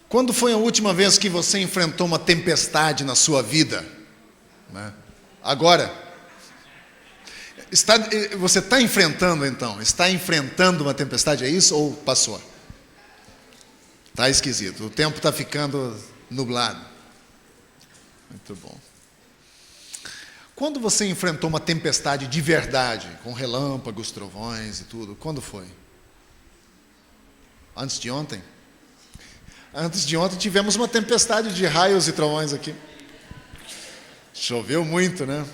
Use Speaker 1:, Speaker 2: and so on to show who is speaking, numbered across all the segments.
Speaker 1: Quando foi a última vez que você enfrentou uma tempestade na sua vida? Né? Agora, você está enfrentando então? Está enfrentando uma tempestade, é isso ou passou? Está esquisito, o tempo está ficando nublado. Muito bom. Quando você enfrentou uma tempestade de verdade, com relâmpagos, trovões e tudo, quando foi? Antes de ontem? Antes de ontem tivemos uma tempestade de raios e trovões aqui. Choveu muito, né?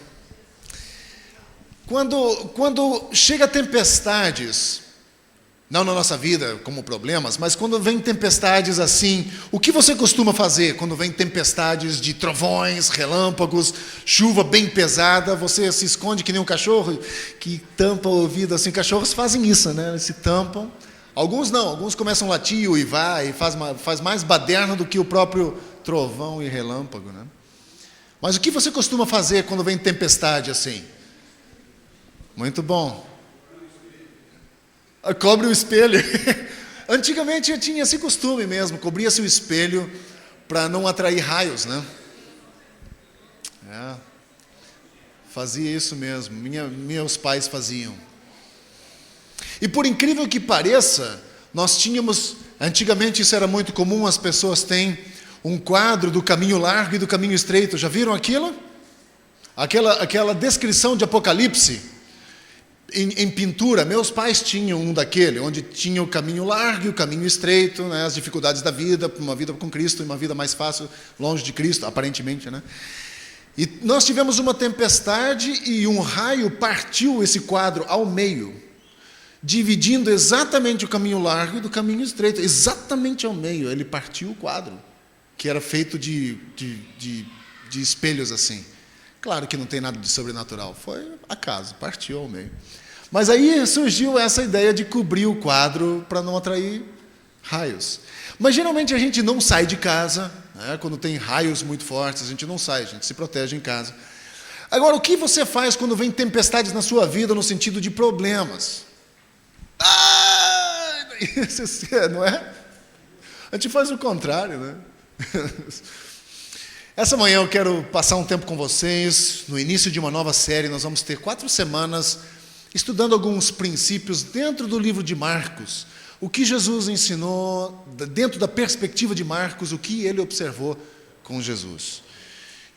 Speaker 1: Quando chega tempestades, não na nossa vida como problemas, mas quando vem tempestades assim, o que você costuma fazer quando vem tempestades de trovões, relâmpagos, chuva bem pesada? Você se esconde que nem um cachorro que tampa o ouvido assim. Cachorros fazem isso, né? Eles se tampam. Alguns não, alguns começam a latir, uivar e faz mais baderna do que o próprio trovão e relâmpago, né? Mas o que você costuma fazer quando vem tempestade assim? Muito bom. Cobre o espelho. Antigamente eu tinha esse costume mesmo, cobria-se o espelho para não atrair raios, né? Fazia isso mesmo, meus pais faziam. E por incrível que pareça, nós tínhamos, antigamente isso era muito comum, as pessoas têm um quadro do caminho largo e do caminho estreito. Já viram aquilo? Aquela descrição de Apocalipse em pintura. Meus pais tinham um daquele, onde tinha o caminho largo e o caminho estreito, né? As dificuldades da vida, uma vida com Cristo e uma vida mais fácil longe de Cristo, aparentemente, né? E nós tivemos uma tempestade e um raio partiu esse quadro ao meio, dividindo exatamente o caminho largo do caminho estreito, exatamente ao meio. Ele partiu o quadro, que era feito de espelhos assim. Claro que não tem nada de sobrenatural, foi acaso, partiu ao meio. Mas aí surgiu essa ideia de cobrir o quadro para não atrair raios. Mas geralmente a gente não sai de casa, né? Quando tem raios muito fortes, a gente não sai, a gente se protege em casa. Agora, o que você faz quando vem tempestades na sua vida no sentido de problemas? Não é? A gente faz o contrário, né? Essa manhã eu quero passar um tempo com vocês. No início de uma nova série, nós vamos ter 4 semanas estudando alguns princípios dentro do livro de Marcos. O que Jesus ensinou, dentro da perspectiva de Marcos, o que ele observou com Jesus.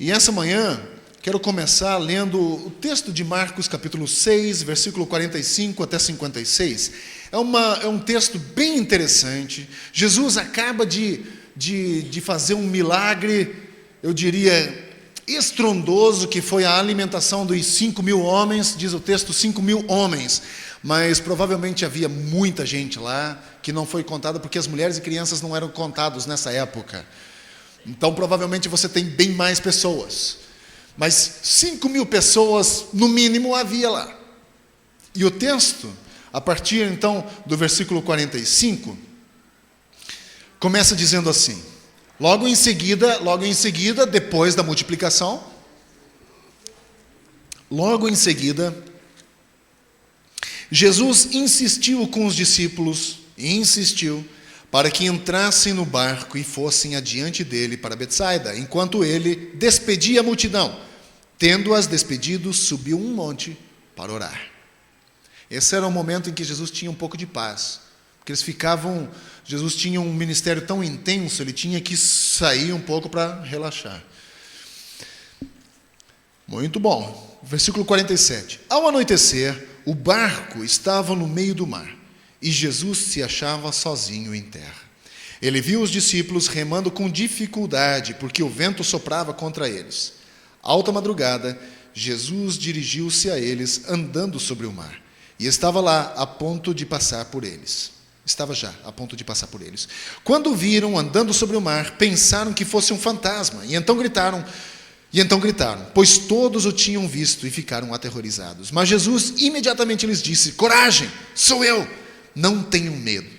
Speaker 1: E essa manhã, quero começar lendo o texto de Marcos, capítulo 6, versículo 45 até 56. É um texto bem interessante. Jesus acaba de fazer um milagre, eu diria, estrondoso, que foi a alimentação dos 5.000 homens, diz o texto, 5.000 homens, mas provavelmente havia muita gente lá, que não foi contada, porque as mulheres e crianças não eram contados nessa época. Então, provavelmente você tem bem mais pessoas, mas 5.000 pessoas, no mínimo, havia lá. E o texto, a partir então do versículo 45, começa dizendo assim: Logo em seguida, depois da multiplicação, Jesus insistiu com os discípulos, para que entrassem no barco e fossem adiante dele para Betsaida, enquanto ele despedia a multidão. Tendo-as despedido, subiu um monte para orar. Esse era o momento em que Jesus tinha um pouco de paz. Porque Jesus tinha um ministério tão intenso, ele tinha que sair um pouco para relaxar. Muito bom. Versículo 47. Ao anoitecer, o barco estava no meio do mar, e Jesus se achava sozinho em terra. Ele viu os discípulos remando com dificuldade, porque o vento soprava contra eles. Alta madrugada, Jesus dirigiu-se a eles andando sobre o mar, e estava lá a ponto de passar por eles. Estava já a ponto de passar por eles. Quando o viram andando sobre o mar, pensaram que fosse um fantasma, e então gritaram, pois todos o tinham visto e ficaram aterrorizados. Mas Jesus imediatamente lhes disse: Coragem, sou eu, não tenham medo.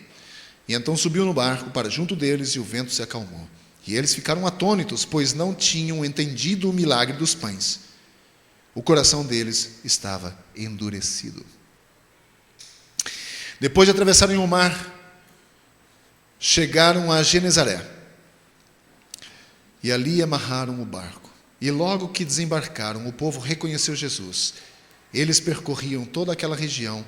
Speaker 1: E então subiu no barco para junto deles e o vento se acalmou. E eles ficaram atônitos, pois não tinham entendido o milagre dos pães. O coração deles estava endurecido. Depois de atravessarem o mar, chegaram a Genezaré. e ali amarraram o barco. E logo que desembarcaram, o povo reconheceu Jesus. Eles percorriam toda aquela região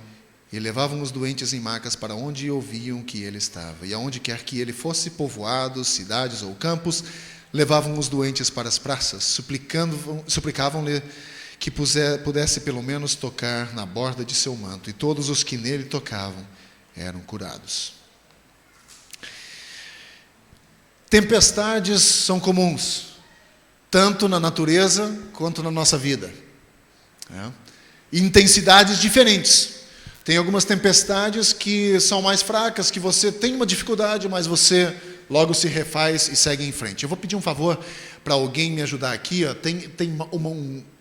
Speaker 1: e levavam os doentes em macas para onde ouviam que ele estava. E aonde quer que ele fosse, povoados, cidades ou campos, levavam os doentes para as praças, suplicavam-lhe que pudesse pelo menos tocar na borda de seu manto. E todos os que nele tocavam eram curados. Tempestades são comuns, tanto na natureza quanto na nossa vida. Intensidades diferentes. Tem algumas tempestades que são mais fracas, que você tem uma dificuldade, mas você logo se refaz e segue em frente. Eu vou pedir um favor para alguém me ajudar aqui. Ó. Tem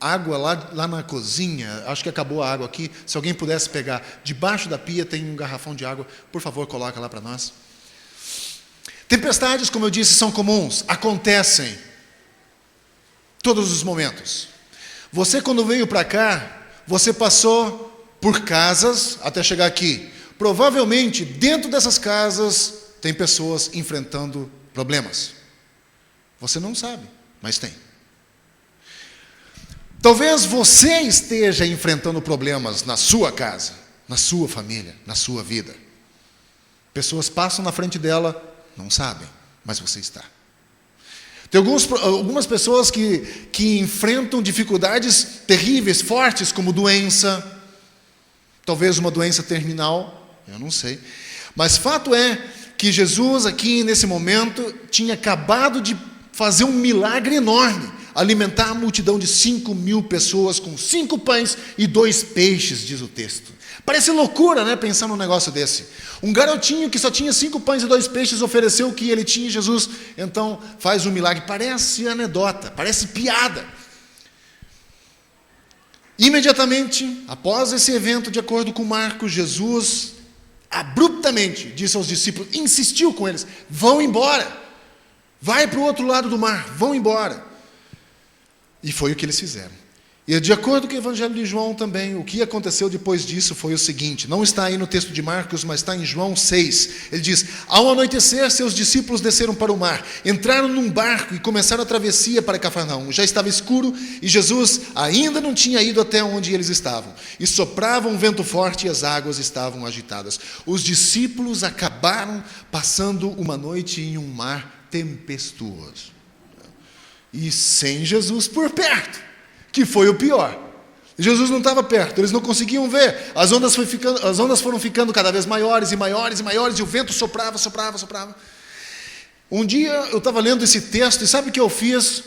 Speaker 1: água lá na cozinha, acho que acabou a água aqui. Se alguém pudesse pegar, debaixo da pia tem um garrafão de água, por favor, coloca lá para nós. Tempestades, como eu disse, são comuns, acontecem todos os momentos. Você, quando veio para cá, você passou por casas até chegar aqui. Provavelmente, dentro dessas casas, tem pessoas enfrentando problemas. Você não sabe, mas tem. Talvez você esteja enfrentando problemas na sua casa, na sua família, na sua vida. Pessoas passam na frente dela, não sabem, mas você está. Tem algumas pessoas que enfrentam dificuldades terríveis, fortes, como doença, talvez uma doença terminal, eu não sei. Mas fato é que Jesus aqui nesse momento tinha acabado de fazer um milagre enorme, alimentar a multidão de 5.000 pessoas com 5 pães e 2 peixes, diz o texto. Parece loucura, né, pensar num negócio desse. Um garotinho que só tinha 5 pães e 2 peixes ofereceu o que ele tinha, e Jesus então faz um milagre. Parece anedota, parece piada. Imediatamente, após esse evento, de acordo com Marcos, Jesus abruptamente disse aos discípulos, insistiu com eles, vão embora, vai para o outro lado do mar, vão embora. E foi o que eles fizeram. E de acordo com o Evangelho de João também, o que aconteceu depois disso foi o seguinte, não está aí no texto de Marcos, mas está em João 6. Ele diz, ao anoitecer, seus discípulos desceram para o mar, entraram num barco e começaram a travessia para Cafarnaum. Já estava escuro e Jesus ainda não tinha ido até onde eles estavam. E soprava um vento forte e as águas estavam agitadas. Os discípulos acabaram passando uma noite em um mar tempestuoso. E sem Jesus por perto. Que foi o pior. Jesus não estava perto, eles não conseguiam ver. As ondas foram ficando cada vez maiores e maiores e maiores, e o vento soprava. Um dia eu estava lendo esse texto, e sabe o que eu fiz?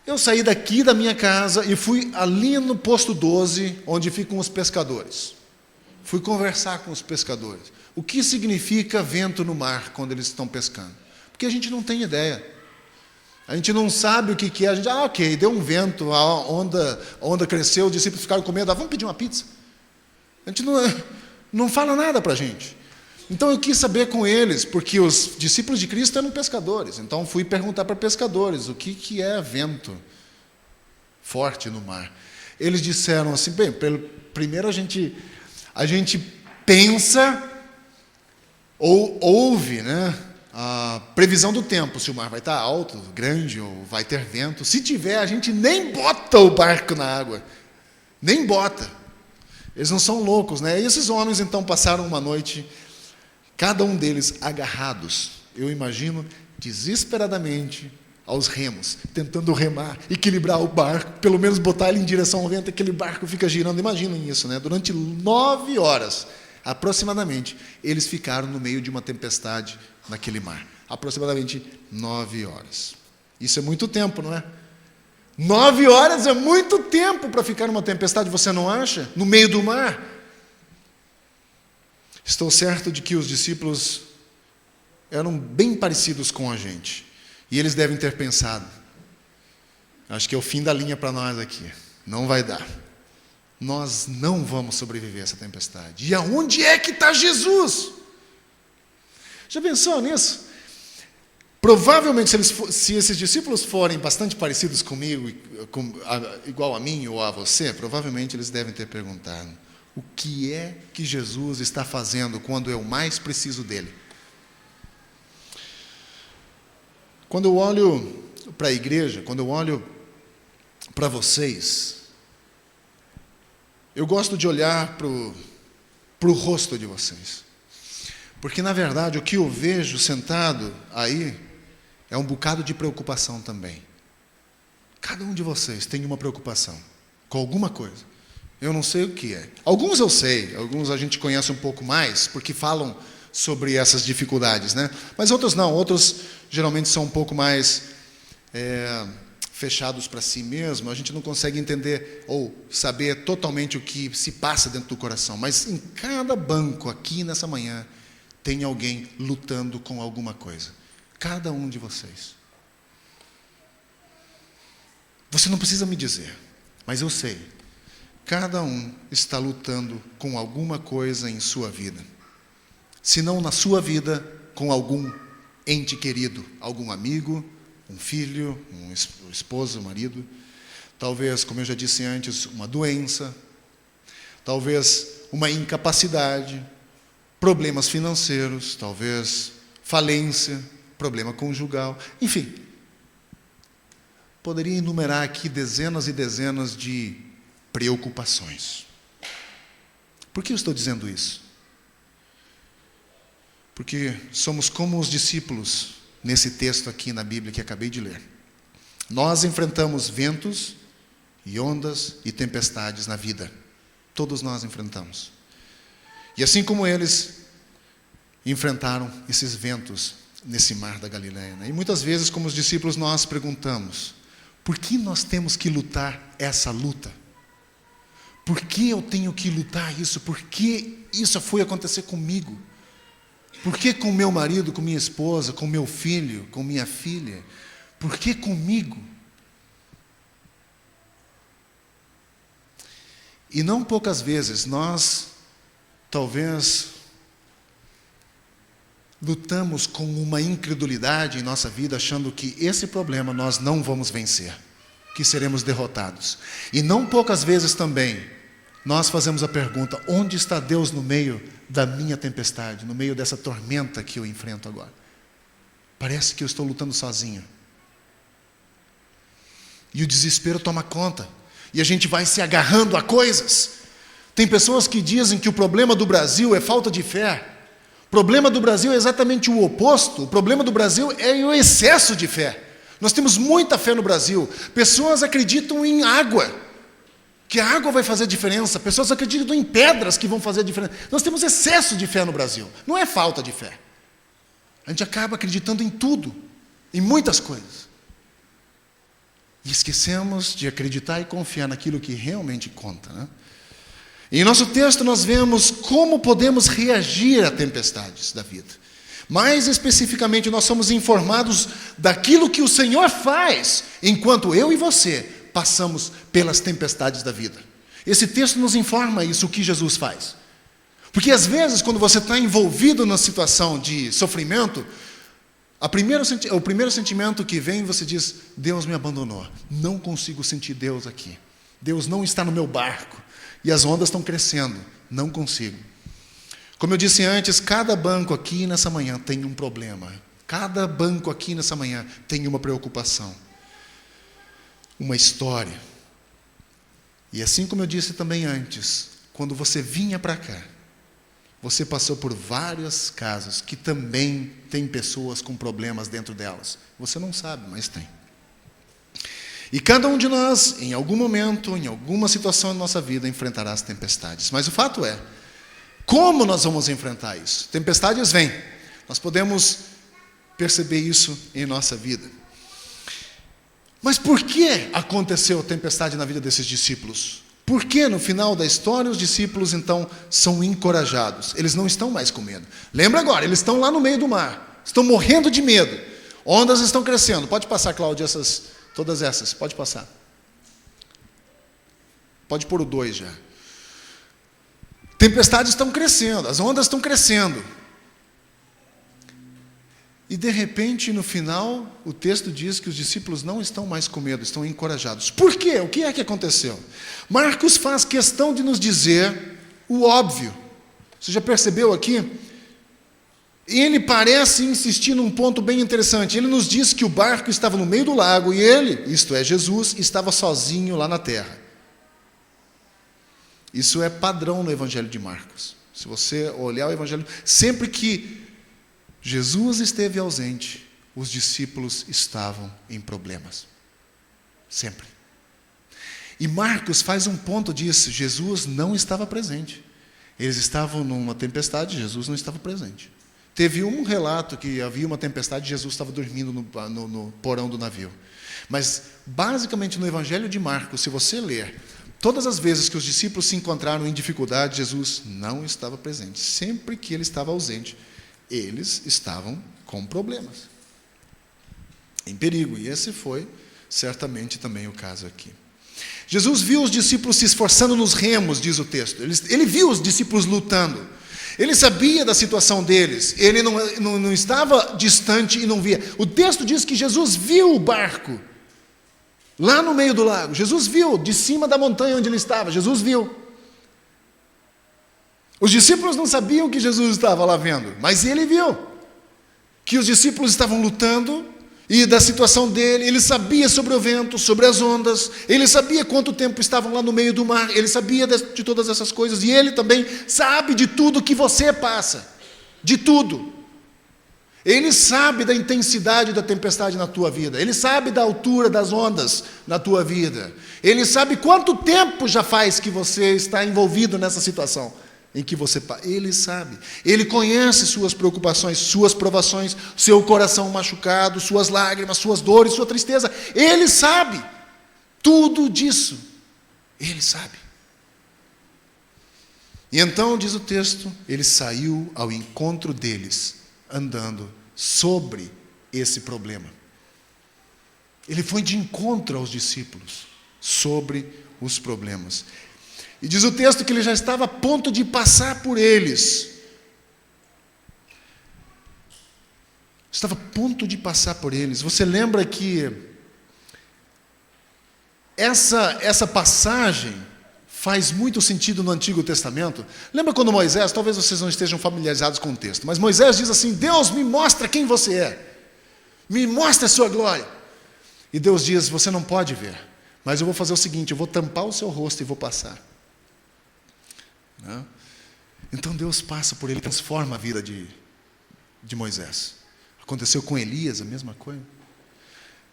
Speaker 1: Eu saí daqui da minha casa e fui ali no posto 12, onde ficam os pescadores. Fui conversar com os pescadores. O que significa vento no mar quando eles estão pescando? Porque a gente não tem ideia. A gente não sabe o que é. A gente, ok, deu um vento, a onda cresceu, os discípulos ficaram com medo. Vamos pedir uma pizza? A gente não fala nada para a gente. Então eu quis saber com eles, porque os discípulos de Cristo eram pescadores. Então fui perguntar para pescadores o que é vento forte no mar. Eles disseram assim, bem, primeiro a gente pensa ou ouve, né? A previsão do tempo, se o mar vai estar alto, grande, ou vai ter vento. Se tiver, a gente nem bota o barco na água. Nem bota. Eles não são loucos, né? E esses homens, então, passaram uma noite, cada um deles agarrados, eu imagino, desesperadamente, aos remos, tentando remar, equilibrar o barco, pelo menos botar ele em direção ao vento, aquele barco fica girando. Imaginem isso, né? Durante 9 horas, aproximadamente, eles ficaram no meio de uma tempestade naquele mar. Aproximadamente 9 horas. Isso é muito tempo, não é? 9 horas é muito tempo para ficar numa tempestade, você não acha? No meio do mar. Estou certo de que os discípulos eram bem parecidos com a gente. E eles devem ter pensado, acho que é o fim da linha para nós aqui. Não vai dar. Nós não vamos sobreviver a essa tempestade. E aonde é que está Jesus? Já pensou nisso? Provavelmente, se esses discípulos forem bastante parecidos comigo, igual a mim ou a você, provavelmente eles devem ter perguntado, o que é que Jesus está fazendo quando eu mais preciso dele? Quando eu olho para a igreja, quando eu olho para vocês, eu gosto de olhar para o rosto de vocês. Porque, na verdade, o que eu vejo sentado aí é um bocado de preocupação também. Cada um de vocês tem uma preocupação com alguma coisa. Eu não sei o que é. Alguns eu sei, alguns a gente conhece um pouco mais, porque falam sobre essas dificuldades, né? Mas outros não, outros geralmente são um pouco mais fechados para si mesmo. A gente não consegue entender ou saber totalmente o que se passa dentro do coração. Mas em cada banco aqui nessa manhã tem alguém lutando com alguma coisa. Cada um de vocês. Você não precisa me dizer, mas eu sei. Cada um está lutando com alguma coisa em sua vida. Se não na sua vida, com algum ente querido, algum amigo, um filho, um esposo, um marido. Talvez, como eu já disse antes, uma doença. Talvez uma incapacidade, problemas financeiros, talvez falência, problema conjugal, enfim. Poderia enumerar aqui dezenas e dezenas de preocupações. Por que eu estou dizendo isso? Porque somos como os discípulos nesse texto aqui na Bíblia que acabei de ler. Nós enfrentamos ventos e ondas e tempestades na vida. Todos nós enfrentamos. E assim como eles enfrentaram esses ventos nesse mar da Galileia, né? E muitas vezes, como os discípulos, nós perguntamos: por que nós temos que lutar essa luta? Por que eu tenho que lutar isso? Por que isso foi acontecer comigo? Por que com meu marido, com minha esposa, com meu filho, com minha filha? Por que comigo? E não poucas vezes nós, talvez, lutamos com uma incredulidade em nossa vida, achando que esse problema nós não vamos vencer, que seremos derrotados. E não poucas vezes também, nós fazemos a pergunta: onde está Deus no meio da minha tempestade, no meio dessa tormenta que eu enfrento agora? Parece que eu estou lutando sozinho. E o desespero toma conta. E a gente vai se agarrando a coisas. Tem pessoas que dizem que o problema do Brasil é falta de fé. O problema do Brasil é exatamente o oposto. O problema do Brasil é o excesso de fé. Nós temos muita fé no Brasil. Pessoas acreditam em água, que a água vai fazer diferença. Pessoas acreditam em pedras que vão fazer diferença. Nós temos excesso de fé no Brasil. Não é falta de fé. A gente acaba acreditando em tudo, em muitas coisas. E esquecemos de acreditar e confiar naquilo que realmente conta, né? E em nosso texto nós vemos como podemos reagir a tempestades da vida. Mais especificamente, nós somos informados daquilo que o Senhor faz, enquanto eu e você passamos pelas tempestades da vida. Esse texto nos informa isso, o que Jesus faz. Porque às vezes, quando você está envolvido numa situação de sofrimento, o primeiro sentimento que vem, você diz: Deus me abandonou, não consigo sentir Deus aqui. Deus não está no meu barco, e as ondas estão crescendo, não consigo. Como eu disse antes, cada banco aqui nessa manhã tem um problema. Cada banco aqui nessa manhã tem uma preocupação, uma história. E assim como eu disse também antes, quando você vinha para cá, você passou por várias casas que também tem pessoas com problemas dentro delas. Você não sabe, mas tem. E cada um de nós, em algum momento, em alguma situação da nossa vida, enfrentará as tempestades. Mas o fato é, como nós vamos enfrentar isso? Tempestades vêm. Nós podemos perceber isso em nossa vida. Mas por que aconteceu a tempestade na vida desses discípulos? Por que no final da história os discípulos então são encorajados? Eles não estão mais com medo. Lembra agora, eles estão lá no meio do mar. Estão morrendo de medo. Ondas estão crescendo. Pode passar, Cláudia, todas essas. Pode passar. Pode pôr o 2 já. Tempestades estão crescendo. As ondas estão crescendo. E de repente, no final, o texto diz que os discípulos não estão mais com medo, estão encorajados. Por quê? O que é que aconteceu? Marcos faz questão de nos dizer o óbvio. Você já percebeu aqui ele parece insistir num ponto bem interessante. Ele nos diz que o barco estava no meio do lago e ele, isto é, Jesus, estava sozinho lá na terra. Isso é padrão no Evangelho de Marcos. Se você olhar o Evangelho, sempre que Jesus esteve ausente, os discípulos estavam em problemas. Sempre. E Marcos faz um ponto disso. Jesus não estava presente. Eles estavam numa tempestade, Jesus não estava presente. Teve um relato que havia uma tempestade e Jesus estava dormindo no porão do navio. Mas, basicamente, no Evangelho de Marcos, se você ler, todas as vezes que os discípulos se encontraram em dificuldade, Jesus não estava presente. Sempre que ele estava ausente, eles estavam com problemas, em perigo. E esse foi, certamente, também o caso aqui. Jesus viu os discípulos se esforçando nos remos, diz o texto. Ele viu os discípulos lutando. Ele sabia da situação deles. Ele não estava distante e não via. O texto diz que Jesus viu o barco lá no meio do lago. Jesus viu, de cima da montanha onde ele estava. Jesus viu. Os discípulos não sabiam que Jesus estava lá vendo, mas ele viu que os discípulos estavam lutando e da situação dele. Ele sabia sobre o vento, sobre as ondas, ele sabia quanto tempo estavam lá no meio do mar, ele sabia de todas essas coisas, e ele também sabe de tudo que você passa, de tudo. Ele sabe da intensidade da tempestade na tua vida, ele sabe da altura das ondas na tua vida, ele sabe quanto tempo já faz que você está envolvido nessa situação. Em que você, ele sabe, ele conhece suas preocupações, suas provações, seu coração machucado, suas lágrimas, suas dores, sua tristeza, ele sabe tudo disso, ele sabe. E então, diz o texto, ele saiu ao encontro deles, andando sobre esse problema. Ele foi de encontro aos discípulos, sobre os problemas. E diz o texto que ele já estava a ponto de passar por eles. Estava a ponto de passar por eles. Você lembra que essa passagem faz muito sentido no Antigo Testamento? Lembra quando Moisés, talvez vocês não estejam familiarizados com o texto, mas Moisés diz assim: Deus, me mostra quem você é. Me mostra a sua glória. E Deus diz: você não pode ver, mas eu vou fazer o seguinte, eu vou tampar o seu rosto e vou passar. Então Deus passa por ele, transforma a vida de Moisés. Aconteceu com Elias a mesma coisa.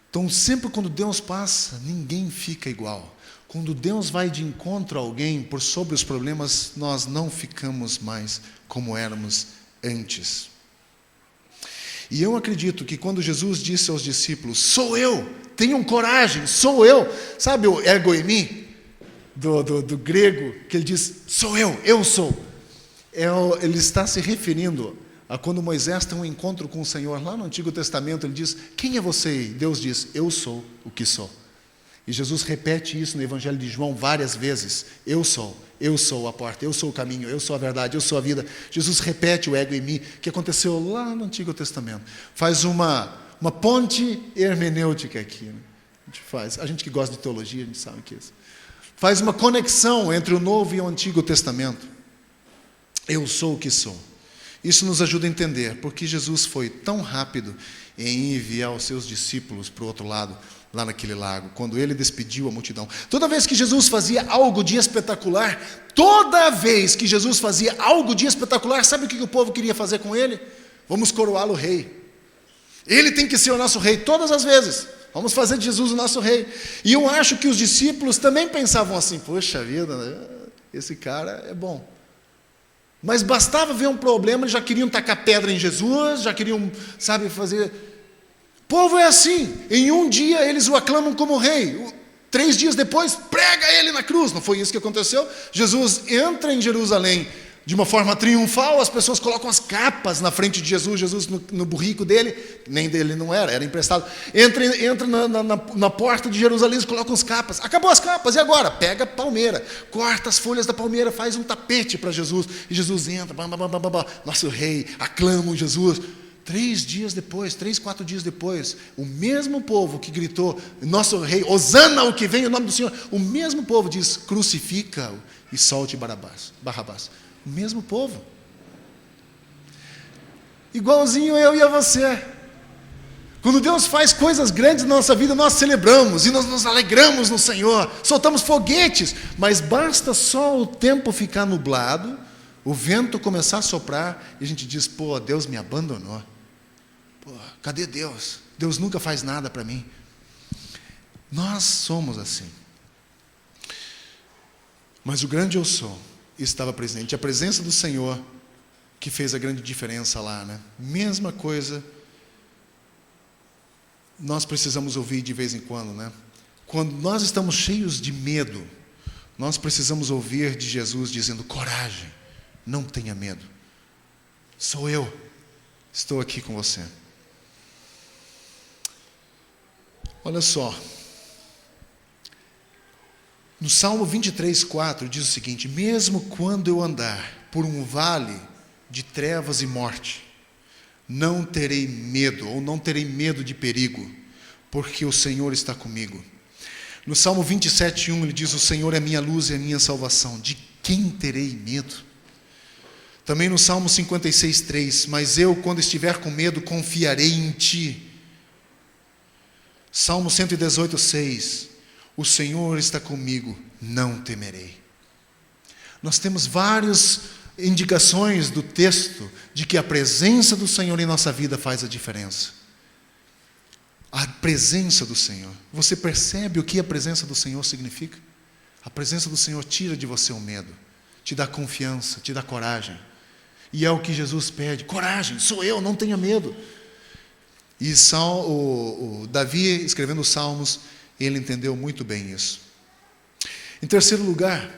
Speaker 1: Então sempre quando Deus passa, ninguém fica igual. Quando Deus vai de encontro a alguém por sobre os problemas, nós não ficamos mais como éramos antes. E eu acredito que quando Jesus disse aos discípulos: sou eu, tenham coragem, sou eu. Sabe o ego eimi? Do grego, que ele diz, sou eu sou. Ele está se referindo a quando Moisés tem um encontro com o Senhor, lá no Antigo Testamento, ele diz, quem é você? E Deus diz, eu sou o que sou. E Jesus repete isso no Evangelho de João várias vezes, eu sou a porta, eu sou o caminho, eu sou a verdade, eu sou a vida. Jesus repete o ego em mim, que aconteceu lá no Antigo Testamento. Faz uma ponte hermenêutica aqui. Né? A gente que gosta de teologia, a gente sabe que é isso. Faz uma conexão entre o Novo e o Antigo Testamento. Eu sou o que sou. Isso nos ajuda a entender porque Jesus foi tão rápido em enviar os seus discípulos para o outro lado, lá naquele lago, quando ele despediu a multidão. Toda vez que Jesus fazia algo de espetacular, sabe o que o povo queria fazer com ele? Vamos coroá-lo rei. Ele tem que ser o nosso rei todas as vezes. Vamos fazer de Jesus o nosso rei. E eu acho que os discípulos também pensavam assim, poxa vida, né? Esse cara é bom. Mas bastava ver um problema, eles já queriam tacar pedra em Jesus, já queriam, fazer... O povo é assim, em um dia eles o aclamam como rei, 3 dias depois, prega ele na cruz. Não foi isso que aconteceu? Jesus entra em Jerusalém de uma forma triunfal, as pessoas colocam as capas na frente de Jesus no burrico dele, nem dele não era emprestado, entra na porta de Jerusalém, eles colocam as capas, acabou as capas, e agora? Pega a palmeira, corta as folhas da palmeira, faz um tapete para Jesus, e Jesus entra, nosso rei, aclamam Jesus. 4 dias depois, o mesmo povo que gritou, nosso rei, Hosana o que vem, o nome do Senhor, o mesmo povo diz, crucifica-o e solte Barrabás. O mesmo povo. igualzinho eu e a você. Quando Deus faz coisas grandes na nossa vida, nós celebramos e nós nos alegramos no Senhor, soltamos foguetes, mas basta só o tempo ficar nublado, o vento começar a soprar, e a gente diz, pô, Deus me abandonou. Pô, cadê Deus? Deus nunca faz nada para mim. Nós somos assim. Mas o grande eu sou estava presente. A presença do Senhor que fez a grande diferença lá, né? Mesma coisa nós precisamos ouvir de vez em quando, né? Quando nós estamos cheios de medo, nós precisamos ouvir de Jesus dizendo, coragem, não tenha medo. Sou eu, estou aqui com você. Olha só, no Salmo 23:4 diz o seguinte, mesmo quando eu andar por um vale de trevas e morte, não terei medo, ou não terei medo de perigo, porque o Senhor está comigo. No Salmo 27:1 ele diz, o Senhor é minha luz e a minha salvação, de quem terei medo? Também no Salmo 56:3, mas eu, quando estiver com medo, confiarei em ti. Salmo 118:6, o Senhor está comigo, não temerei. Nós temos várias indicações do texto de que a presença do Senhor em nossa vida faz a diferença. A presença do Senhor. Você percebe o que a presença do Senhor significa? A presença do Senhor tira de você o medo, te dá confiança, te dá coragem. E é o que Jesus pede, coragem, sou eu, não tenha medo. E o Davi, escrevendo os Salmos, ele entendeu muito bem isso. Em terceiro lugar,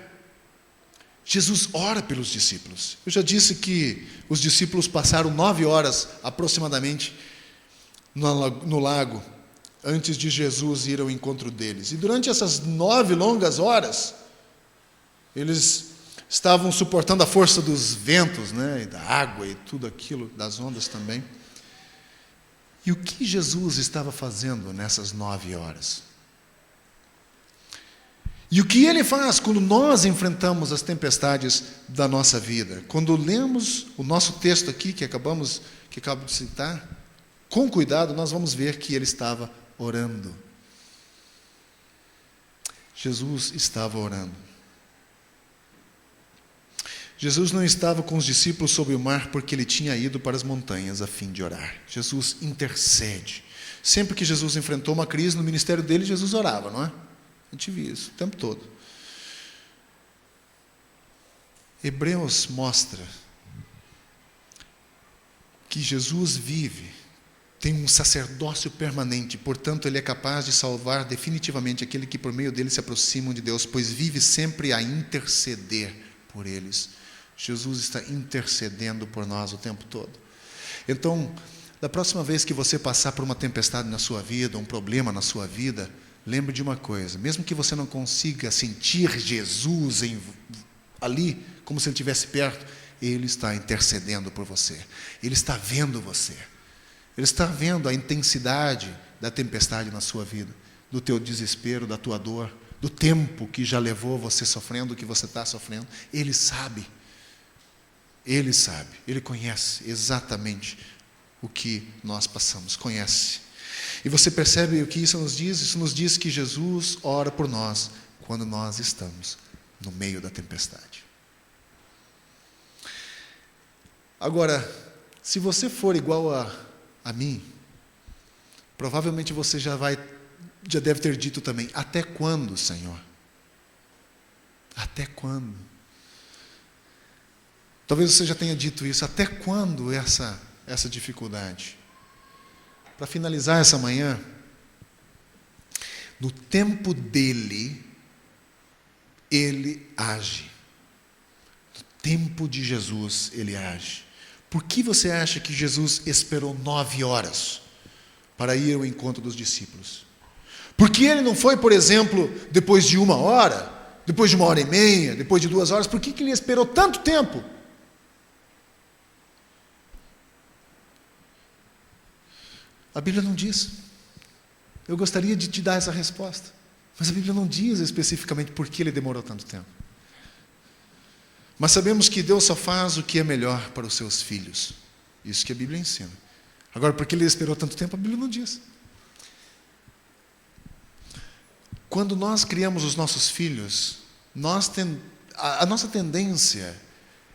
Speaker 1: Jesus ora pelos discípulos. Eu já disse que os discípulos passaram 9 horas aproximadamente no lago antes de Jesus ir ao encontro deles. E durante essas 9 longas horas, eles estavam suportando a força dos ventos, né, e da água e tudo aquilo, das ondas também. E o que Jesus estava fazendo nessas 9 horas? E o que Ele faz quando nós enfrentamos as tempestades da nossa vida? Quando lemos o nosso texto aqui, que acabo de citar, com cuidado, nós vamos ver que Ele estava orando. Jesus estava orando. Jesus não estava com os discípulos sobre o mar porque Ele tinha ido para as montanhas a fim de orar. Jesus intercede. Sempre que Jesus enfrentou uma crise no ministério dele, Jesus orava, não é? A gente via isso o tempo todo. Hebreus mostra que Jesus vive, tem um sacerdócio permanente, portanto Ele é capaz de salvar definitivamente aquele que por meio dele se aproximam de Deus, pois vive sempre a interceder por eles. Jesus está intercedendo por nós o tempo todo. Então, da próxima vez que você passar por uma tempestade na sua vida, um problema na sua vida, lembre de uma coisa, mesmo que você não consiga sentir Jesus ali, como se Ele estivesse perto, Ele está intercedendo por você. Ele está vendo você. Ele está vendo a intensidade da tempestade na sua vida, do teu desespero, da tua dor, do tempo que já levou você sofrendo o que você está sofrendo. Ele sabe. Ele sabe. Ele conhece exatamente o que nós passamos. Conhece. E você percebe o que isso nos diz? Isso nos diz que Jesus ora por nós quando nós estamos no meio da tempestade. Agora, se você for igual a mim, provavelmente você já deve ter dito também, até quando, Senhor? Até quando? Talvez você já tenha dito isso, até quando essa dificuldade? Para finalizar essa manhã, no tempo dele, Ele age. No tempo de Jesus, Ele age. Por que você acha que Jesus esperou 9 horas para ir ao encontro dos discípulos? Por que Ele não foi, por exemplo, depois de 1 hora, depois de 1h30, depois de 2 horas? Por que Ele esperou tanto tempo? A Bíblia não diz. Eu gostaria de te dar essa resposta. Mas a Bíblia não diz especificamente por que Ele demorou tanto tempo. Mas sabemos que Deus só faz o que é melhor para os seus filhos. Isso que a Bíblia ensina. Agora, por que ele esperou tanto tempo, a Bíblia não diz. Quando nós criamos os nossos filhos, a nossa tendência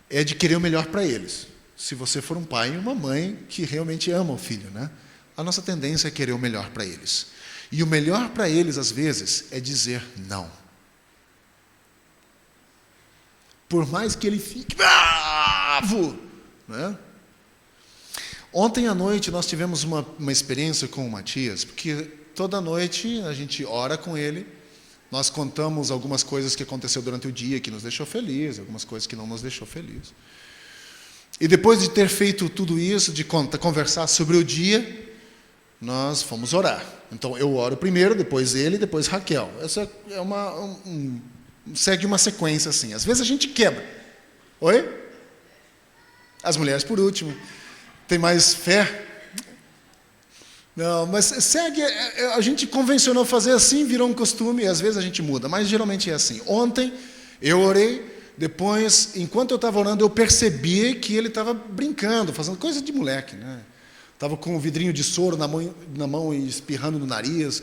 Speaker 1: é de querer o melhor para eles. Se você for um pai e uma mãe que realmente ama o filho, né? A nossa tendência é querer o melhor para eles. E o melhor para eles, às vezes, é dizer não. Por mais que ele fique bravo, né? Ontem à noite nós tivemos uma experiência com o Matias, porque toda noite a gente ora com ele, nós contamos algumas coisas que aconteceu durante o dia que nos deixou felizes, algumas coisas que não nos deixou felizes. E depois de ter feito tudo isso, de conversar sobre o dia, nós fomos orar. Então eu oro primeiro, depois ele, depois Raquel. Essa é segue uma sequência assim. Às vezes a gente quebra. Oi? As mulheres por último. Tem mais fé? Não, mas segue. A gente convencionou fazer assim, virou um costume, e às vezes a gente muda, mas geralmente é assim. Ontem eu orei, depois, enquanto eu estava orando, eu percebi que ele estava brincando, fazendo coisa de moleque, né? Estava com um vidrinho de soro na mão e espirrando no nariz,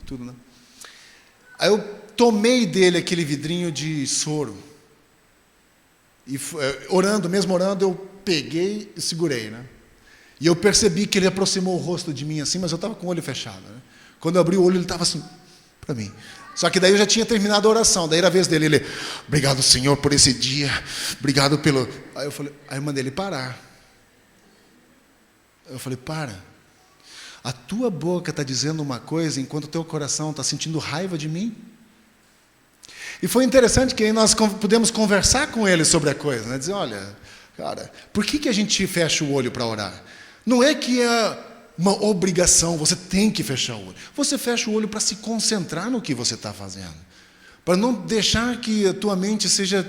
Speaker 1: tudo, né? Aí eu tomei dele aquele vidrinho de soro. E mesmo orando, eu peguei e segurei, né? E eu percebi que ele aproximou o rosto de mim assim, mas eu estava com o olho fechado, né? Quando eu abri o olho, ele estava assim, para mim. Só que daí eu já tinha terminado a oração, daí era a vez dele, ele, obrigado, Senhor, por esse dia, obrigado pelo... Aí eu mandei ele parar. Eu falei, para. A tua boca está dizendo uma coisa, enquanto o teu coração está sentindo raiva de mim. E foi interessante que aí nós pudemos conversar com ele sobre a coisa, né? Dizer, olha, cara, por que a gente fecha o olho para orar? Não é que é uma obrigação, você tem que fechar o olho. Você fecha o olho para se concentrar no que você está fazendo. Para não deixar que a tua mente seja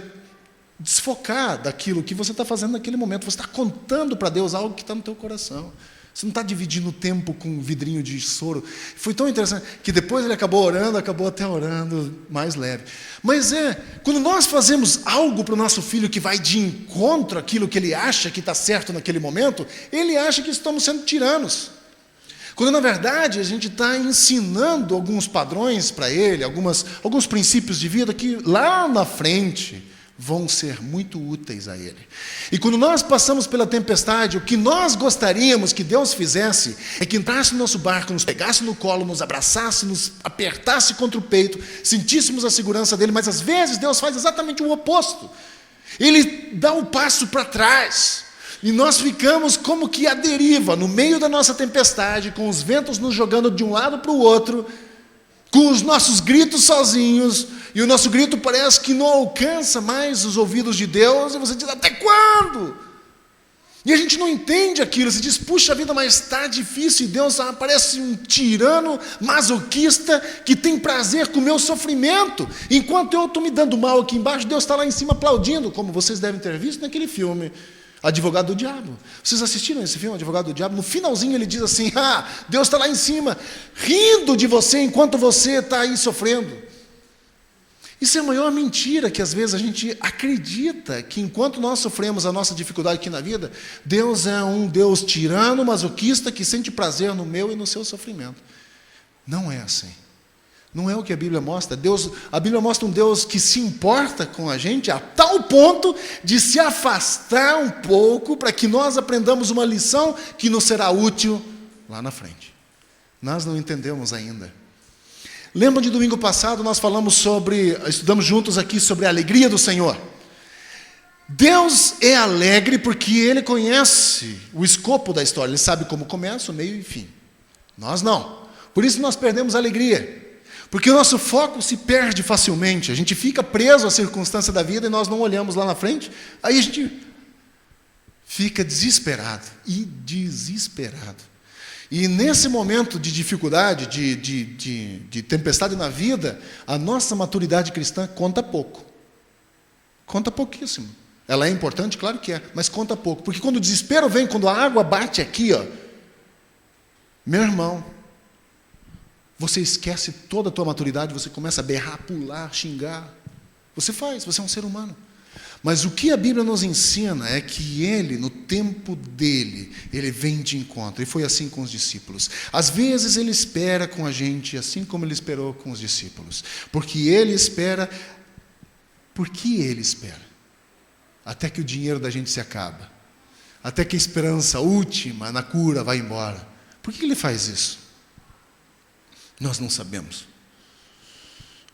Speaker 1: desfocar daquilo que você está fazendo naquele momento. Você está contando para Deus algo que está no teu coração. Você não está dividindo o tempo com um vidrinho de soro. Foi tão interessante que depois ele acabou até orando mais leve. Mas quando nós fazemos algo para o nosso filho que vai de encontro àquilo que ele acha que está certo naquele momento, ele acha que estamos sendo tiranos. Quando, na verdade, a gente está ensinando alguns padrões para ele, alguns princípios de vida que lá na frente vão ser muito úteis a ele. E quando nós passamos pela tempestade, o que nós gostaríamos que Deus fizesse é que entrasse no nosso barco, nos pegasse no colo, nos abraçasse, nos apertasse contra o peito, sentíssemos a segurança dele, mas às vezes Deus faz exatamente o oposto. Ele dá um passo para trás. E nós ficamos como que à deriva, no meio da nossa tempestade, com os ventos nos jogando de um lado para o outro, com os nossos gritos sozinhos, e o nosso grito parece que não alcança mais os ouvidos de Deus, e você diz, até quando? E a gente não entende aquilo, você diz, puxa vida, mas está difícil, e Deus parece um tirano masoquista que tem prazer com o meu sofrimento, enquanto eu estou me dando mal aqui embaixo, Deus está lá em cima aplaudindo, como vocês devem ter visto naquele filme, Advogado do Diabo. Vocês assistiram esse filme, Advogado do Diabo? No finalzinho ele diz assim, Deus está lá em cima, rindo de você enquanto você está aí sofrendo. Isso é a maior mentira que às vezes a gente acredita, que enquanto nós sofremos a nossa dificuldade aqui na vida, Deus é um Deus tirano, masoquista, que sente prazer no meu e no seu sofrimento. Não é assim. Não é o que a Bíblia mostra. A Bíblia mostra um Deus que se importa com a gente a tal ponto de se afastar um pouco para que nós aprendamos uma lição que nos será útil lá na frente. Nós não entendemos ainda. Lembram de domingo passado nós estudamos juntos aqui sobre a alegria do Senhor. Deus é alegre porque Ele conhece o escopo da história. Ele sabe como começa, o meio e o fim. Nós não. Por isso nós perdemos a alegria. Porque o nosso foco se perde facilmente. A gente fica preso à circunstância da vida e nós não olhamos lá na frente. Aí a gente fica desesperado. E nesse momento de dificuldade, de tempestade na vida, a nossa maturidade cristã conta pouco. Conta pouquíssimo. Ela é importante? Claro que é, mas conta pouco. Porque quando o desespero vem, quando a água bate aqui, meu irmão, você esquece toda a tua maturidade, você começa a berrar, pular, xingar. Você é um ser humano. Mas o que a Bíblia nos ensina é que Ele, no tempo dEle, Ele vem de encontro. E foi assim com os discípulos. Às vezes Ele espera com a gente, assim como Ele esperou com os discípulos. Porque Ele espera. Por que Ele espera? Até que o dinheiro da gente se acaba. Até que a esperança última na cura vai embora. Por que Ele faz isso? Nós não sabemos.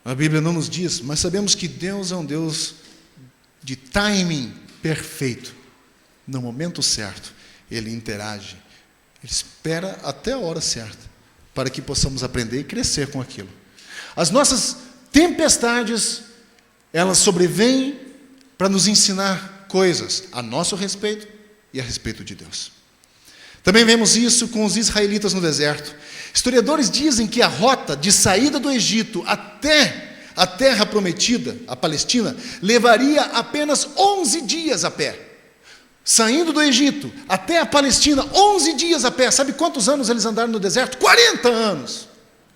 Speaker 1: A Bíblia não nos diz, mas sabemos que Deus é um Deus de timing perfeito. No momento certo, Ele interage. Ele espera até a hora certa, para que possamos aprender e crescer com aquilo. As nossas tempestades, elas sobrevêm para nos ensinar coisas a nosso respeito e a respeito de Deus. Também vemos isso com os israelitas no deserto. Historiadores dizem que a rota de saída do Egito até a terra prometida, a Palestina, levaria apenas 11 dias a pé. Saindo do Egito até a Palestina, 11 dias a pé. Sabe quantos anos eles andaram no deserto? 40 anos.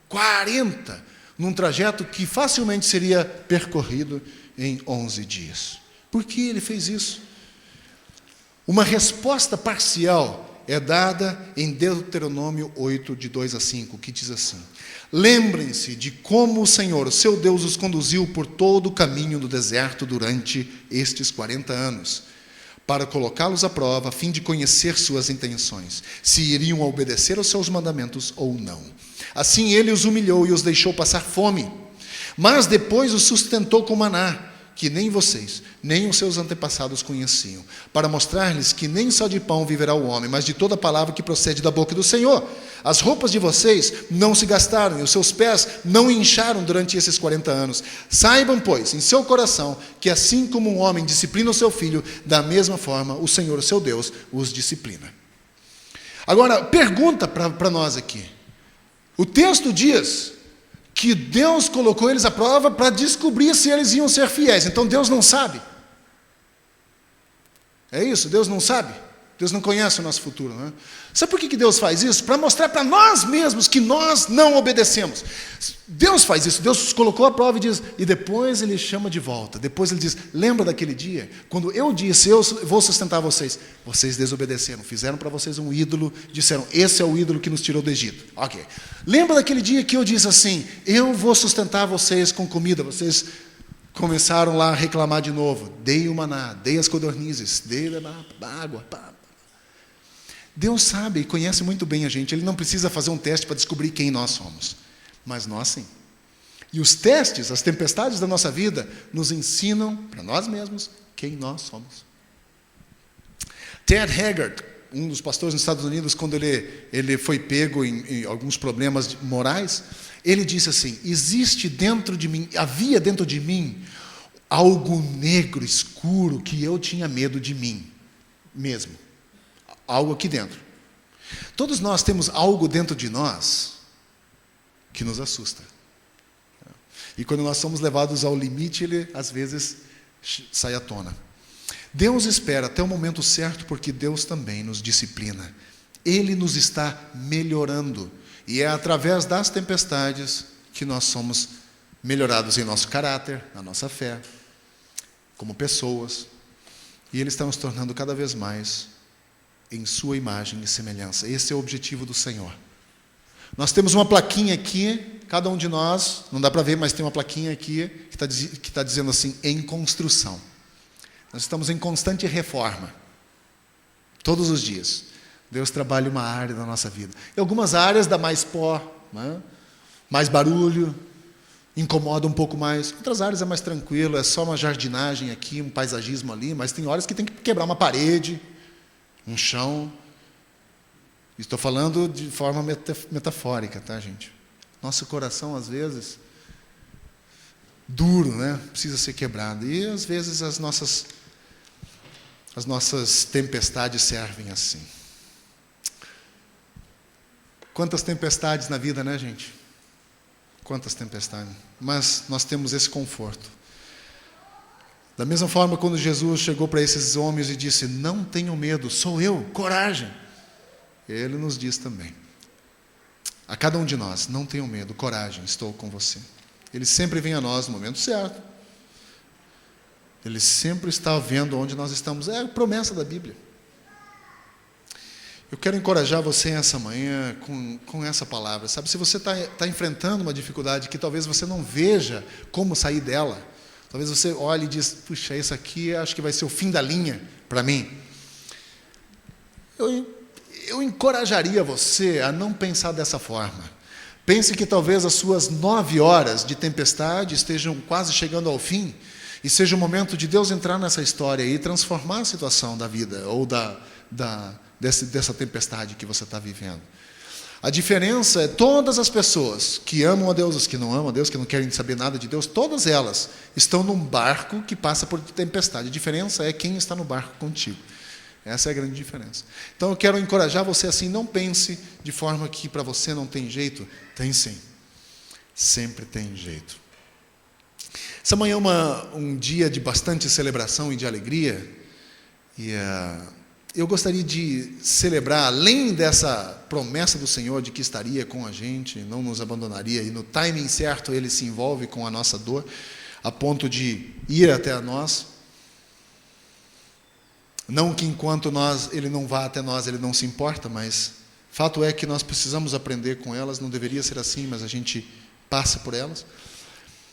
Speaker 1: 40. Num trajeto que facilmente seria percorrido em 11 dias. Por que Ele fez isso? Uma resposta parcial é dada em Deuteronômio 8, de 2 a 5, que diz assim: lembrem-se de como o Senhor, o seu Deus, os conduziu por todo o caminho do deserto durante estes 40 anos, para colocá-los à prova, a fim de conhecer suas intenções, se iriam obedecer aos seus mandamentos ou não. Assim Ele os humilhou e os deixou passar fome, mas depois os sustentou com maná, que nem vocês, nem os seus antepassados conheciam, para mostrar-lhes que nem só de pão viverá o homem, mas de toda palavra que procede da boca do Senhor. As roupas de vocês não se gastaram, e os seus pés não incharam durante esses 40 anos. Saibam, pois, em seu coração, que assim como um homem disciplina o seu filho, da mesma forma o Senhor, o seu Deus, os disciplina. Agora, pergunta para nós aqui. O texto diz que Deus colocou eles à prova para descobrir se eles iam ser fiéis. Então Deus não sabe. É isso, Deus não sabe. Deus não conhece o nosso futuro, não é? Sabe por que Deus faz isso? Para mostrar para nós mesmos que nós não obedecemos. Deus faz isso, Deus colocou a prova e depois Ele chama de volta. Depois Ele diz, lembra daquele dia? Quando eu disse, eu vou sustentar vocês. Vocês desobedeceram, fizeram para vocês um ídolo, disseram, esse é o ídolo que nos tirou do Egito. Ok. Lembra daquele dia que eu disse assim, eu vou sustentar vocês com comida, vocês começaram lá a reclamar de novo. Dei o maná, dei as codornizes, dei a água, Deus sabe e conhece muito bem a gente. Ele não precisa fazer um teste para descobrir quem nós somos. Mas nós sim. E os testes, as tempestades da nossa vida, nos ensinam para nós mesmos quem nós somos. Ted Haggard, um dos pastores nos Estados Unidos, quando ele foi pego em alguns problemas morais, ele disse assim, havia dentro de mim algo negro, escuro, que eu tinha medo de mim mesmo. Algo aqui dentro. Todos nós temos algo dentro de nós que nos assusta. E quando nós somos levados ao limite, ele às vezes sai à tona. Deus espera até o momento certo, porque Deus também nos disciplina. Ele nos está melhorando. E é através das tempestades que nós somos melhorados em nosso caráter, na nossa fé, como pessoas. E Ele está nos tornando cada vez mais em sua imagem e semelhança. Esse é o objetivo do Senhor. Nós temos uma plaquinha aqui, cada um de nós, não dá para ver, mas tem uma plaquinha aqui que está dizendo assim, em construção. Nós estamos em constante reforma. Todos os dias. Deus trabalha uma área da nossa vida. Em algumas áreas dá mais pó, né? Mais barulho, incomoda um pouco mais. Outras áreas é mais tranquilo, é só uma jardinagem aqui, um paisagismo ali, mas tem horas que tem que quebrar uma parede, um chão. Estou falando de forma metafórica, tá, gente? Nosso coração, às vezes, duro, né? Precisa ser quebrado. E, às vezes, as nossas tempestades servem assim. Quantas tempestades na vida, né, gente? Quantas tempestades. Mas nós temos esse conforto. Da mesma forma, quando Jesus chegou para esses homens e disse, não tenham medo, sou eu, coragem. Ele nos diz também, a cada um de nós, não tenham medo, coragem, estou com você. Ele sempre vem a nós no momento certo, Ele sempre está vendo onde nós estamos. É a promessa da Bíblia. Eu quero encorajar você essa manhã com essa palavra. Sabe, se você está enfrentando uma dificuldade que talvez você não veja como sair dela, talvez você olhe e diz, puxa, isso aqui acho que vai ser o fim da linha para mim. Eu encorajaria você a não pensar dessa forma. Pense que talvez as suas 9 horas de tempestade estejam quase chegando ao fim e seja o momento de Deus entrar nessa história e transformar a situação da vida ou dessa tempestade que você está vivendo. A diferença é todas as pessoas que amam a Deus, as que não amam a Deus, que não querem saber nada de Deus, todas elas estão num barco que passa por tempestade. A diferença é quem está no barco contigo. Essa é a grande diferença. Então eu quero encorajar você assim, não pense de forma que para você não tem jeito. Tem sim. Sempre tem jeito. Essa manhã é um dia de bastante celebração e de alegria. E eu gostaria de celebrar, além dessa promessa do Senhor de que estaria com a gente, não nos abandonaria, e no timing certo Ele se envolve com a nossa dor, a ponto de ir até a nós. Não que enquanto Ele não vá até nós, Ele não se importa, mas fato é que nós precisamos aprender com elas, não deveria ser assim, mas a gente passa por elas.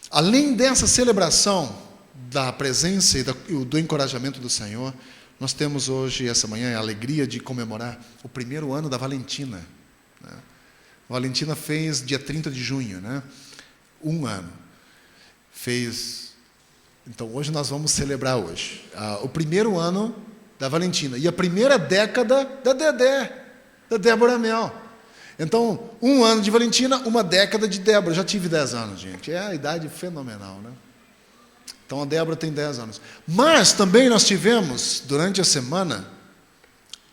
Speaker 1: Além dessa celebração da presença e do encorajamento do Senhor, nós temos hoje, essa manhã, a alegria de comemorar o primeiro ano da Valentina. Né? A Valentina fez dia 30 de junho, né? 1 ano. Então, hoje nós vamos celebrar hoje. O primeiro ano da Valentina. E a primeira década da Débora Mel. Então, 1 ano de Valentina, 1 década de Débora. Eu já tive 10 anos, gente. É a idade fenomenal, né? Então, a Débora tem 10 anos. Mas também nós tivemos, durante a semana,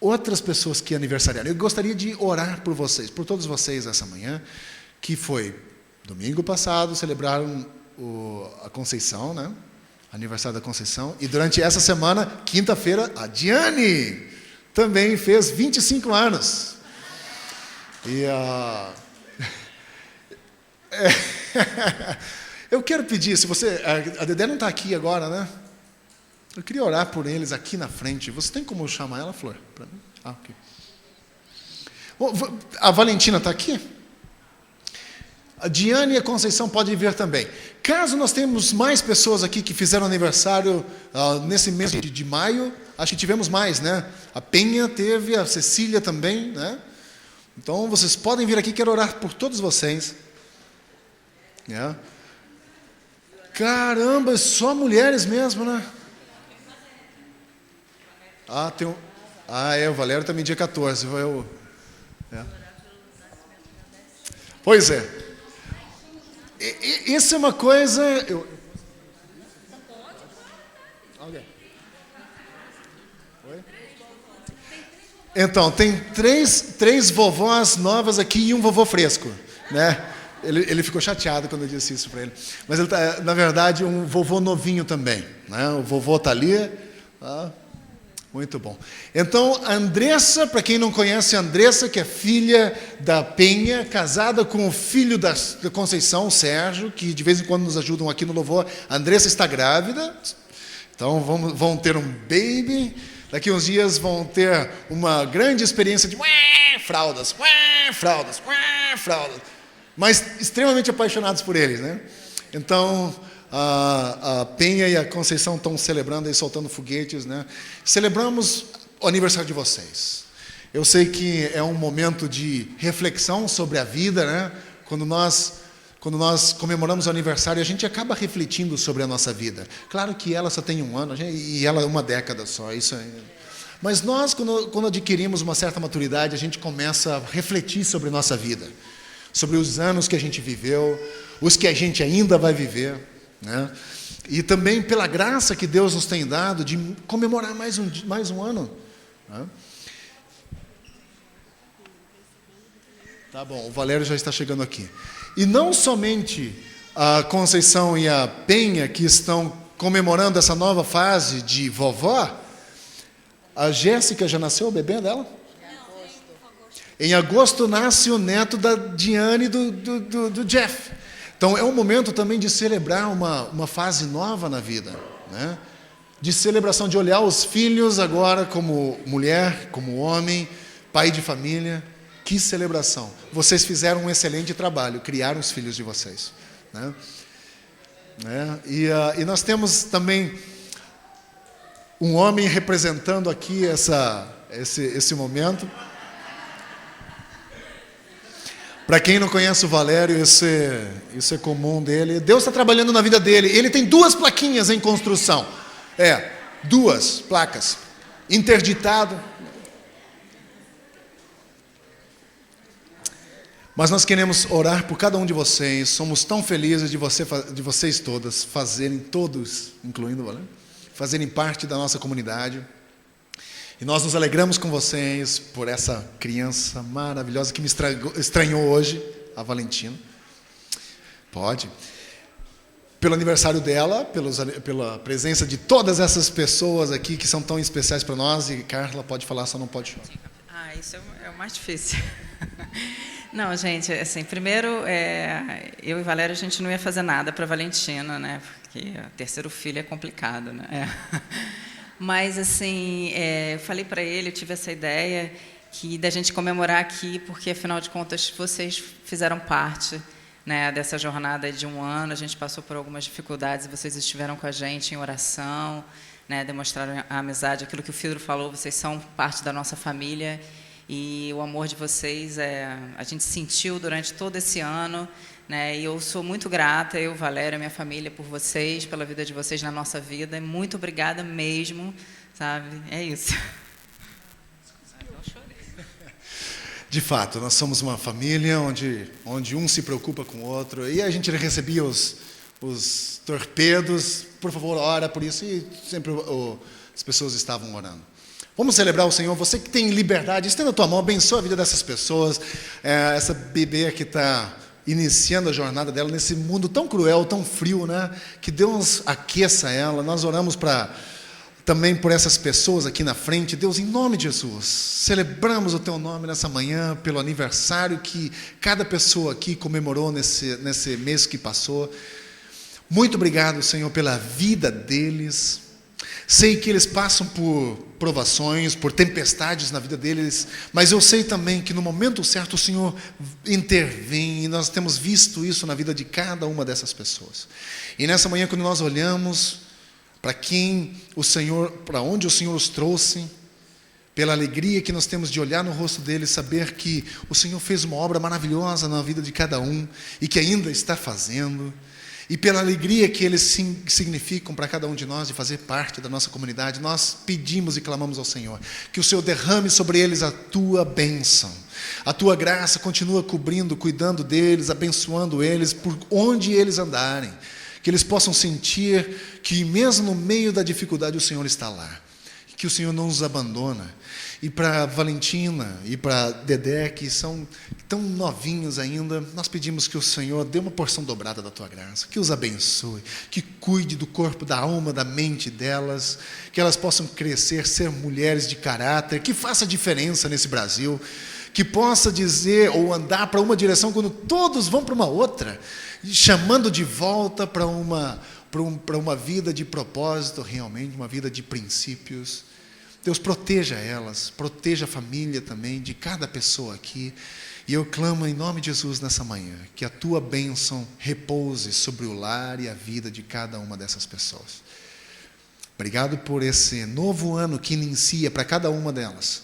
Speaker 1: outras pessoas que aniversariaram. Eu gostaria de orar por vocês, por todos vocês essa manhã, que foi, domingo passado, celebraram a Conceição, né? Aniversário da Conceição. E durante essa semana, quinta-feira, a Diane também fez 25 anos. E eu quero pedir, se você... A Dedé não está aqui agora, né? Eu queria orar por eles aqui na frente. Você tem como chamar ela, Flor? Para mim? Ok. A Valentina está aqui? A Diane e a Conceição podem vir também. Caso nós tenhamos mais pessoas aqui que fizeram aniversário nesse mês de maio, acho que tivemos mais, né? A Penha teve, a Cecília também, né? Então, vocês podem vir aqui, quero orar por todos vocês. Yeah. Caramba, só mulheres mesmo, né? O Valério também dia 14. Pois é. Isso é uma coisa... Então, tem três vovós novas aqui e um vovô fresco, né? Ele ficou chateado quando eu disse isso para ele. Mas ele tá, na verdade, um vovô novinho também, né? O vovô está ali. Muito bom. Então, a Andressa, para quem não conhece a Andressa, que é filha da Penha, casada com o filho da Conceição, o Sérgio, que de vez em quando nos ajudam aqui no louvor. A Andressa está grávida, então vão ter um baby. Daqui uns dias vão ter uma grande experiência de fraldas, mas extremamente apaixonados por eles, né? Então, a Penha e a Conceição estão celebrando e soltando foguetes, né? Celebramos o aniversário de vocês. Eu sei que é um momento de reflexão sobre a vida, né? Quando nós comemoramos o aniversário, a gente acaba refletindo sobre a nossa vida. Claro que ela só tem 1 ano, e ela 1 década só. Isso é... Mas nós, quando adquirimos uma certa maturidade, a gente começa a refletir sobre a nossa vida. Sobre os anos que a gente viveu, os que a gente ainda vai viver, né? E também pela graça que Deus nos tem dado de comemorar mais um ano. Né? Tá bom, o Valério já está chegando aqui. E não somente a Conceição e a Penha que estão comemorando essa nova fase de vovó, a Jéssica já nasceu o bebê dela? Em agosto nasce o neto da Diane e do Jeff. Então é um momento também de celebrar uma fase nova na vida, né? de celebração, de olhar os filhos agora como mulher, como homem, pai de família. Que celebração. Vocês fizeram um excelente trabalho, criaram os filhos de vocês, né? E nós temos também um homem representando aqui esse momento. Para quem não conhece o Valério, isso é comum dele. Deus está trabalhando na vida dele. Ele tem 2 plaquinhas em construção. 2 placas. Interditado. Mas nós queremos orar por cada um de vocês. Somos tão felizes de vocês todas fazerem, todos, incluindo o Valério, fazerem parte da nossa comunidade. E nós nos alegramos com vocês por essa criança maravilhosa que me estranhou hoje, a Valentina. Pode. Pelo aniversário dela, pela presença de todas essas pessoas aqui que são tão especiais para nós. E Carla pode falar, só não pode chorar.
Speaker 2: Isso é o mais difícil. Não, gente, assim, primeiro, eu e Valéria, a gente não ia fazer nada para Valentina, né? Porque o 3º filho é complicado, né? Mas, assim, eu falei para ele, eu tive essa ideia da gente comemorar aqui, porque, afinal de contas, vocês fizeram parte, né, dessa jornada de 1 ano. A gente passou por algumas dificuldades e vocês estiveram com a gente em oração, né, demonstraram a amizade, aquilo que o Filho falou, vocês são parte da nossa família e o amor de vocês a gente sentiu durante todo esse ano, né, e eu sou muito grata, eu, Valéria, minha família, por vocês, pela vida de vocês na nossa vida. Muito obrigada mesmo, sabe? É isso.
Speaker 1: De fato, nós somos uma família onde um se preocupa com o outro, e a gente recebia os torpedos, por favor, ora por isso, e sempre as pessoas estavam orando. Vamos celebrar o Senhor. Você que tem liberdade, estenda a tua mão, abençoa a vida dessas pessoas, essa bebê que está iniciando a jornada dela nesse mundo tão cruel, tão frio, né? Que Deus aqueça ela. Nós oramos também por essas pessoas aqui na frente. Deus, em nome de Jesus, celebramos o Teu nome nessa manhã, pelo aniversário que cada pessoa aqui comemorou nesse mês que passou. Muito obrigado, Senhor, pela vida deles. Sei que eles passam por provações, por tempestades na vida deles, mas eu sei também que no momento certo o Senhor intervém, e nós temos visto isso na vida de cada uma dessas pessoas. E nessa manhã, quando nós olhamos para onde o Senhor os trouxe, pela alegria que nós temos de olhar no rosto deles, saber que o Senhor fez uma obra maravilhosa na vida de cada um e que ainda está fazendo, e pela alegria que eles significam para cada um de nós de fazer parte da nossa comunidade, nós pedimos e clamamos ao Senhor que o Senhor derrame sobre eles a Tua bênção, a Tua graça continua cobrindo, cuidando deles, abençoando eles por onde eles andarem, que eles possam sentir que mesmo no meio da dificuldade o Senhor está lá, que o Senhor não os abandona. E para Valentina e para Dedé, que são tão novinhos ainda, nós pedimos que o Senhor dê uma porção dobrada da Tua graça, que os abençoe, que cuide do corpo, da alma, da mente delas, que elas possam crescer, ser mulheres de caráter, que faça diferença nesse Brasil, que possa dizer ou andar para uma direção quando todos vão para uma outra, chamando de volta para uma vida de propósito realmente, uma vida de princípios. Deus, proteja elas, proteja a família também de cada pessoa aqui. E eu clamo em nome de Jesus nessa manhã, que a Tua bênção repouse sobre o lar e a vida de cada uma dessas pessoas. Obrigado por esse novo ano que inicia para cada uma delas.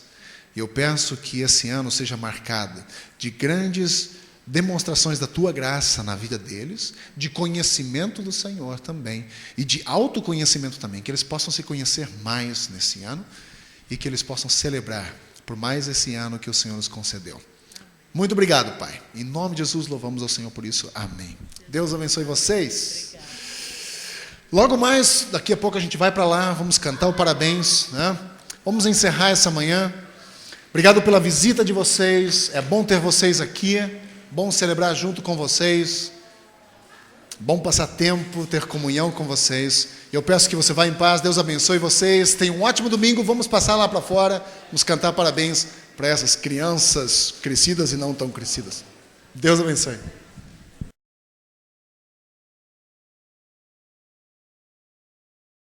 Speaker 1: E eu peço que esse ano seja marcado de grandes demonstrações da Tua graça na vida deles, de conhecimento do Senhor também, e de autoconhecimento também, que eles possam se conhecer mais nesse ano, e que eles possam celebrar por mais esse ano que o Senhor nos concedeu. Muito obrigado, Pai. Em nome de Jesus, louvamos ao Senhor por isso. Amém. Deus abençoe vocês. Logo mais, daqui a pouco a gente vai para lá, vamos cantar o parabéns, né? Vamos encerrar essa manhã. Obrigado pela visita de vocês. É bom ter vocês aqui. Bom celebrar junto com vocês. Bom passar tempo, ter comunhão com vocês. Eu peço que você vá em paz. Deus abençoe vocês. Tenham um ótimo domingo. Vamos passar lá para fora. Vamos cantar parabéns para essas crianças crescidas e não tão crescidas. Deus abençoe.